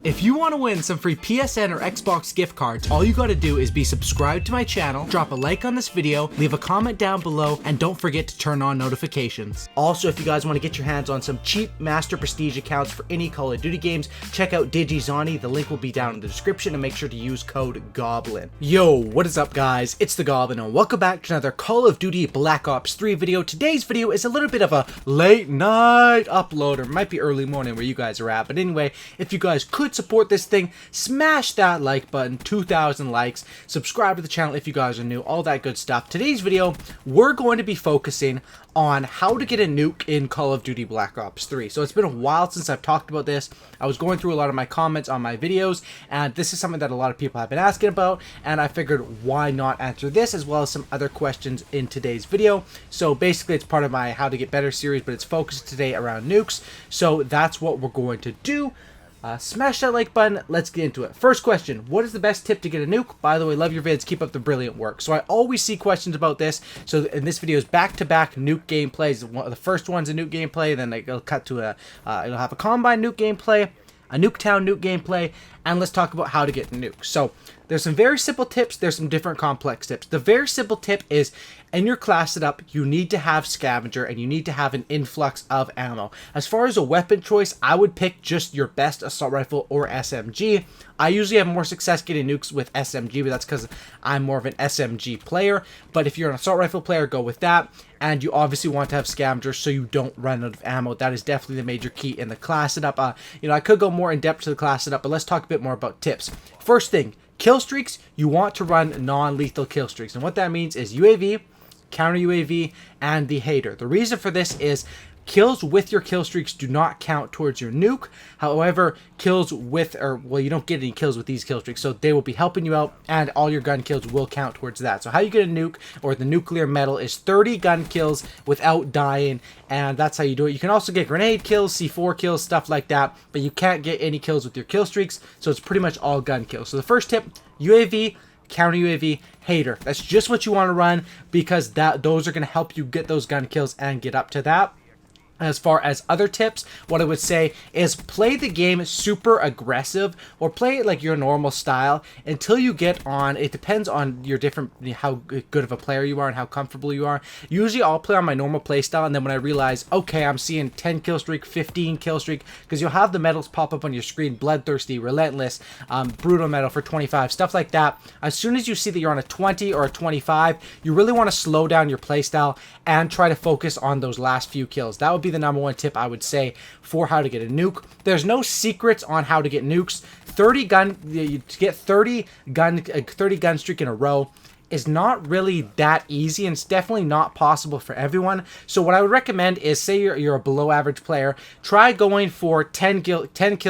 If you want to win some free PSN or Xbox gift cards, all you gotta do is be subscribed to my channel, drop a like on this video, leave a comment down below, and don't forget to turn on notifications. Also, if you guys want to get your hands on some cheap Master Prestige accounts for any Call of Duty games, check out DigiZani. The link will be down in the description, and make sure to use code GOBLIN. Yo, what is up guys? It's the Goblin, and welcome back to another Call of Duty Black Ops 3 video. Today's video is a little bit of a late night upload, or it might be early morning where you guys are at, but anyway, if you guys could support this thing, smash that like button, 2,000 likes, subscribe to the channel if you guys are new, all that good stuff. Today's video, we're going to be focusing on how to get a nuke in Call of Duty Black Ops 3. So it's been a while since I've talked about this. I was going through a lot of my comments on my videos, and this is something that a lot of people have been asking about, and I figured why not answer this as well as some other questions in today's video. So basically it's part of my How to Get Better series, but it's focused today around nukes. So that's what we're going to do. Smash that like button, let's get into it. First question, what is the best tip to get a nuke? By the way, love your vids, keep up the brilliant work. So I always see questions about this, so in this video is back-to-back nuke gameplays. The first one's a nuke gameplay, then it'll cut to it'll have a Combine nuke gameplay, a Nuketown nuke gameplay, and let's talk about how to get nukes. So there's some very simple tips, there's some different complex tips. The very simple tip is, in your class setup, you need to have scavenger and you need to have an influx of ammo. As far as a weapon choice, I would pick just your best assault rifle or SMG. I usually have more success getting nukes with SMG, but that's because I'm more of an SMG player. But if you're an assault rifle player, go with that. And you obviously want to have scavenger so you don't run out of ammo. That is definitely the major key in the class setup. I could go more in depth to the class setup, but let's talk a bit more about tips. First thing, kill streaks, you want to run non-lethal kill streaks. And what that means is UAV, counter UAV, and the hater. The reason for this is kills with your kill streaks do not count towards your nuke. However, kills with, you don't get any kills with these kill streaks, so they will be helping you out, and all your gun kills will count towards that. So how you get a nuke, or the nuclear medal, is 30 gun kills without dying, and that's how you do it. You can also get grenade kills, C4 kills, stuff like that, but you can't get any kills with your kill streaks, so it's pretty much all gun kills. So the first tip, UAV, counter UAV, hater. That's just what you want to run, because those are going to help you get those gun kills and get up to that. As far as other tips, what I would say is play the game super aggressive, or play it like your normal style until you get on. It depends on your how good of a player you are and how comfortable you are. Usually I'll play on my normal play style, and then when I realize, okay, I'm seeing 10 kill streak, 15 kill streak, because you'll have the medals pop up on your screen, bloodthirsty, relentless, brutal medal for 25, stuff like that. As soon as you see that you're on a 20 or a 25, you really want to slow down your play style and try to focus on those last few kills. That would be the number one tip I would say for how to get a nuke. There's no secrets on how to get nukes. To get 30 gun streak in a row is not really that easy, and it's definitely not possible for everyone. So what I would recommend is, say you're a below average player, try going for 10 kill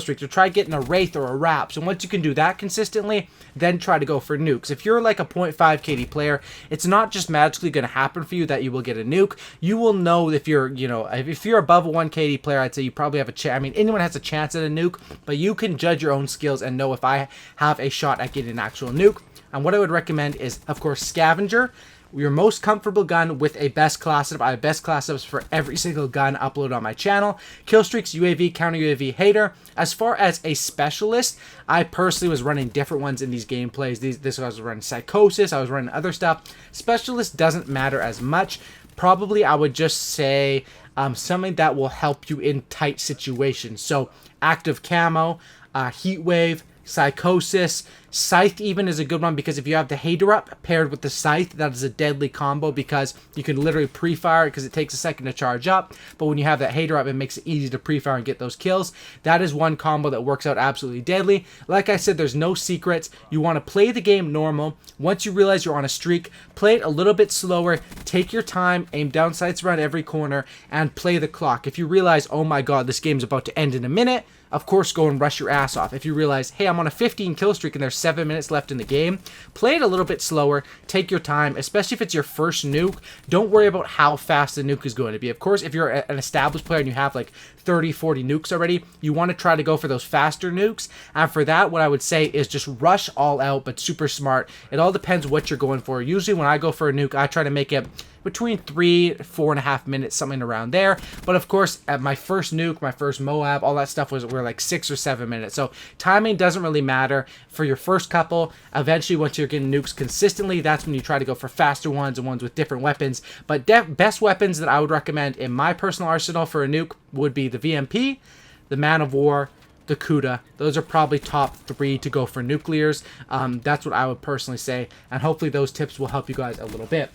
streaks, or try getting a Wraith or a Raps, and once you can do that consistently, then try to go for nukes. If you're like a 0.5 KD player, it's not just magically going to happen for you that you will get a nuke. You will know if you're, if you're above a 1 KD player, I'd say you probably have a chance. I mean, anyone has a chance at a nuke, but you can judge your own skills and know if I have a shot at getting an actual nuke. And what I would recommend is, of course, scavenger, your most comfortable gun with a best class setup. I have best class setups for every single gun uploaded on my channel. Kill streaks, UAV, counter UAV, hater. As far as a specialist, I personally was running different ones in these gameplays. This I was running Psychosis, I was running other stuff. Specialist doesn't matter as much. Probably I would just say something that will help you in tight situations. So active camo, heat wave, Psychosis, Scythe even is a good one, because if you have the hater up paired with the Scythe, that is a deadly combo, because you can literally pre-fire it because it takes a second to charge up, but when you have that hater up, it makes it easy to pre-fire and get those kills. That is one combo that works out absolutely deadly. Like I said, there's no secrets. You want to play the game normal. Once you realize you're on a streak, play it a little bit slower, take your time, aim down sights around every corner, and play the clock. If you realize, oh my god, this game's about to end in a minute, of course, go and rush your ass off. If you realize, hey, I'm on a 15 kill streak and there's 7 minutes left in the game, play it a little bit slower, take your time, especially if it's your first nuke. Don't worry about how fast the nuke is going to be. Of course, if you're an established player and you have like 30, 40 nukes already, you want to try to go for those faster nukes. And for that, what I would say is just rush all out, but super smart. It all depends what you're going for. Usually when I go for a nuke, I try to make it between 3-4.5 minutes, something around there. But of course, at my first nuke, my first Moab, all that stuff were like 6 or 7 minutes. So timing doesn't really matter for your first couple. Eventually, once you're getting nukes consistently, that's when you try to go for faster ones and ones with different weapons. But best weapons that I would recommend in my personal arsenal for a nuke would be the VMP, the Man of War, the Kuda. Those are probably top 3 to go for nuclears. That's what I would personally say, and hopefully those tips will help you guys a little bit.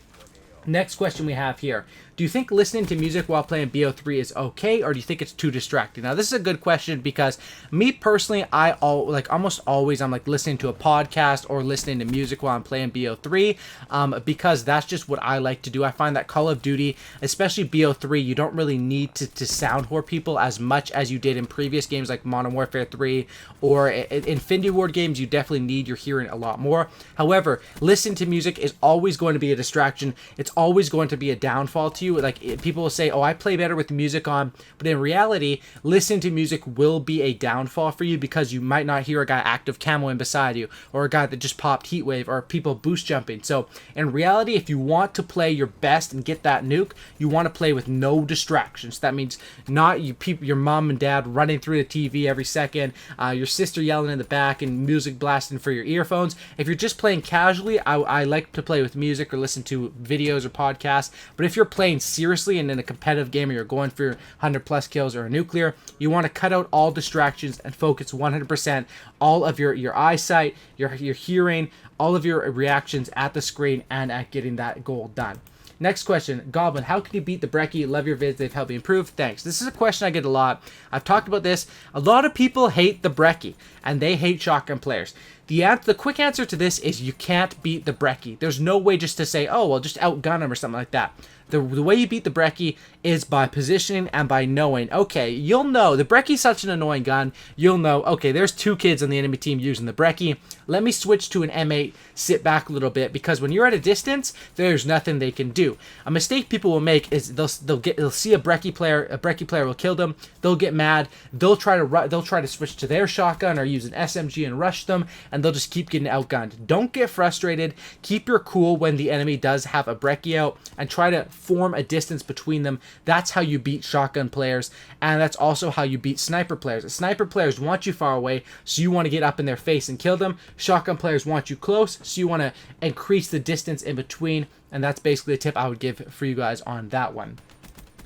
Next question we have here. Do you think listening to music while playing BO3 is okay, or do you think it's too distracting? Now, this is a good question because me personally, almost always I'm like listening to a podcast or listening to music while I'm playing BO3 because that's just what I like to do. I find that Call of Duty, especially BO3, you don't really need to sound whore people as much as you did in previous games like Modern Warfare 3 or Infinity Ward games. You definitely need your hearing a lot more. However, listening to music is always going to be a distraction. It's always going to be a downfall to you. Like, people will say, oh, I play better with music on, but in reality, listening to music will be a downfall for you because you might not hear a guy active camoing beside you, or a guy that just popped heat wave, or people boost jumping. So in reality, if you want to play your best and get that nuke, you want to play with no distractions. That means not your mom and dad running through the TV every second, your sister yelling in the back and music blasting for your earphones. If you're just playing casually, I like to play with music or listen to videos or podcasts. But if you're playing seriously and in a competitive game, or you're going for your 100+ kills or a nuclear, you want to cut out all distractions and focus 100% all of your eyesight, your hearing, all of your reactions at the screen and at getting that goal done. Next question, Goblin, how can you beat the Brecci? Love your vids, they've helped me improve. Thanks. This is a question I get a lot. I've talked about this. A lot of people hate the Brecci, and they hate shotgun players. The quick answer to this is you can't beat the Brecci. There's no way just to say, oh, well, just outgun him or something like that. The way you beat the Brecci is by positioning and by knowing, okay, you'll know, the Brecci's such an annoying gun, you'll know, okay, there's 2 kids on the enemy team using the Brecci, let me switch to an M8, sit back a little bit, because when you're at a distance, there's nothing they can do. A mistake people will make is they'll see a Brecci player will kill them, they'll get mad, they'll try to switch to their shotgun or use an SMG and rush them, and they'll just keep getting outgunned. Don't get frustrated, keep your cool when the enemy does have a Brecci out, and try to form a distance between them. That's how you beat shotgun players, and that's also how you beat sniper players. Sniper players want you far away, so you want to get up in their face and kill them. Shotgun players want you close, so you want to increase the distance in between, and that's basically a tip I would give for you guys on that one.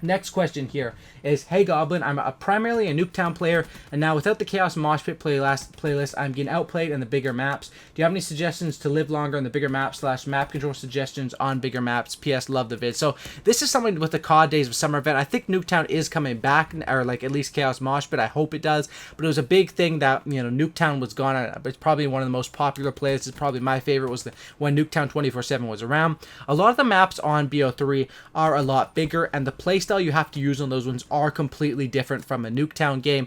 Next question here is, hey Goblin, I'm primarily a Nuketown player, and now without the Chaos Mosh Pit playlist, I'm getting outplayed in the bigger maps. Do you have any suggestions to live longer in the bigger maps / map control suggestions on bigger maps? PS, love the vid. So this is something with the COD Days of Summer event. I think Nuketown is coming back, or like at least Chaos Mosh Pit. I hope it does. But it was a big thing that, you know, Nuketown was gone. It's probably one of the most popular playlists. It's probably my favorite was when Nuketown 24/7 was around. A lot of the maps on BO3 are a lot bigger, and the playstyle you have to use on those ones are completely different from a Nuketown game.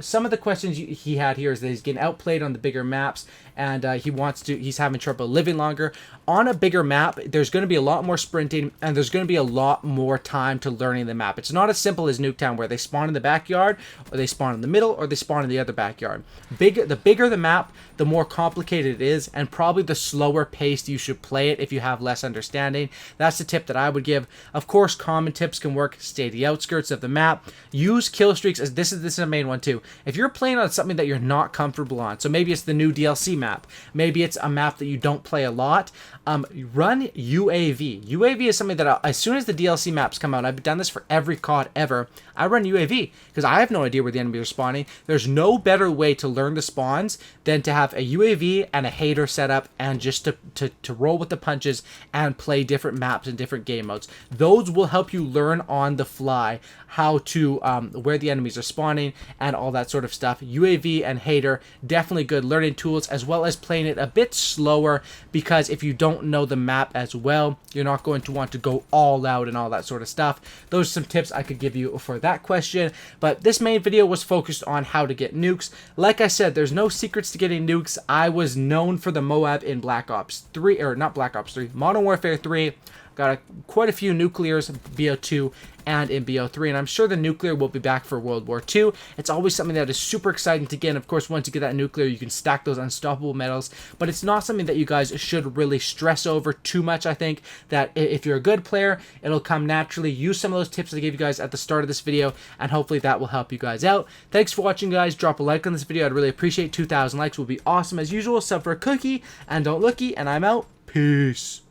Some of the questions he had here is that he's getting outplayed on the bigger maps, and he's having trouble living longer. On a bigger map, there's going to be a lot more sprinting, and there's going to be a lot more time to learning the map. It's not as simple as Nuketown, where they spawn in the backyard, or they spawn in the middle, or they spawn in the other backyard. The bigger the map, the more complicated it is, and probably the slower paced you should play it if you have less understanding. That's the tip that I would give. Of course, common tips can work. Stay the outskirts of the map. Use kill streaks, as this is a main one too. If you're playing on something that you're not comfortable on, so maybe it's the new DLC map, maybe it's a map that you don't play a lot, run UAV. UAV is something that as soon as the DLC maps come out, I've done this for every COD ever, I run UAV because I have no idea where the enemies are spawning. There's no better way to learn the spawns than to have a UAV and a hater set up, and just to roll with the punches and play different maps and different game modes. Those will help you learn on the fly how to where the enemies are spawning and all that sort of stuff. UAV and hater, definitely good learning tools, as well as playing it a bit slower, because if you don't know the map as well, you're not going to want to go all out and all that sort of stuff. Those are some tips I could give you for that question, but this main video was focused on how to get nukes. Like I said, there's no secrets to getting nukes. I was known for the Moab in Black Ops 3, or not Black Ops 3, Modern Warfare 3, Got quite a few nuclears, BO2 and in BO3, and I'm sure the nuclear will be back for World War II. It's always something that is super exciting to get, and of course, once you get that nuclear, you can stack those unstoppable medals, but it's not something that you guys should really stress over too much. I think that if you're a good player, it'll come naturally. Use some of those tips I gave you guys at the start of this video, and hopefully that will help you guys out. Thanks for watching, guys. Drop a like on this video. I'd really appreciate 2,000 likes. Would be awesome as usual. Sub for a cookie, and don't looky, and I'm out. Peace.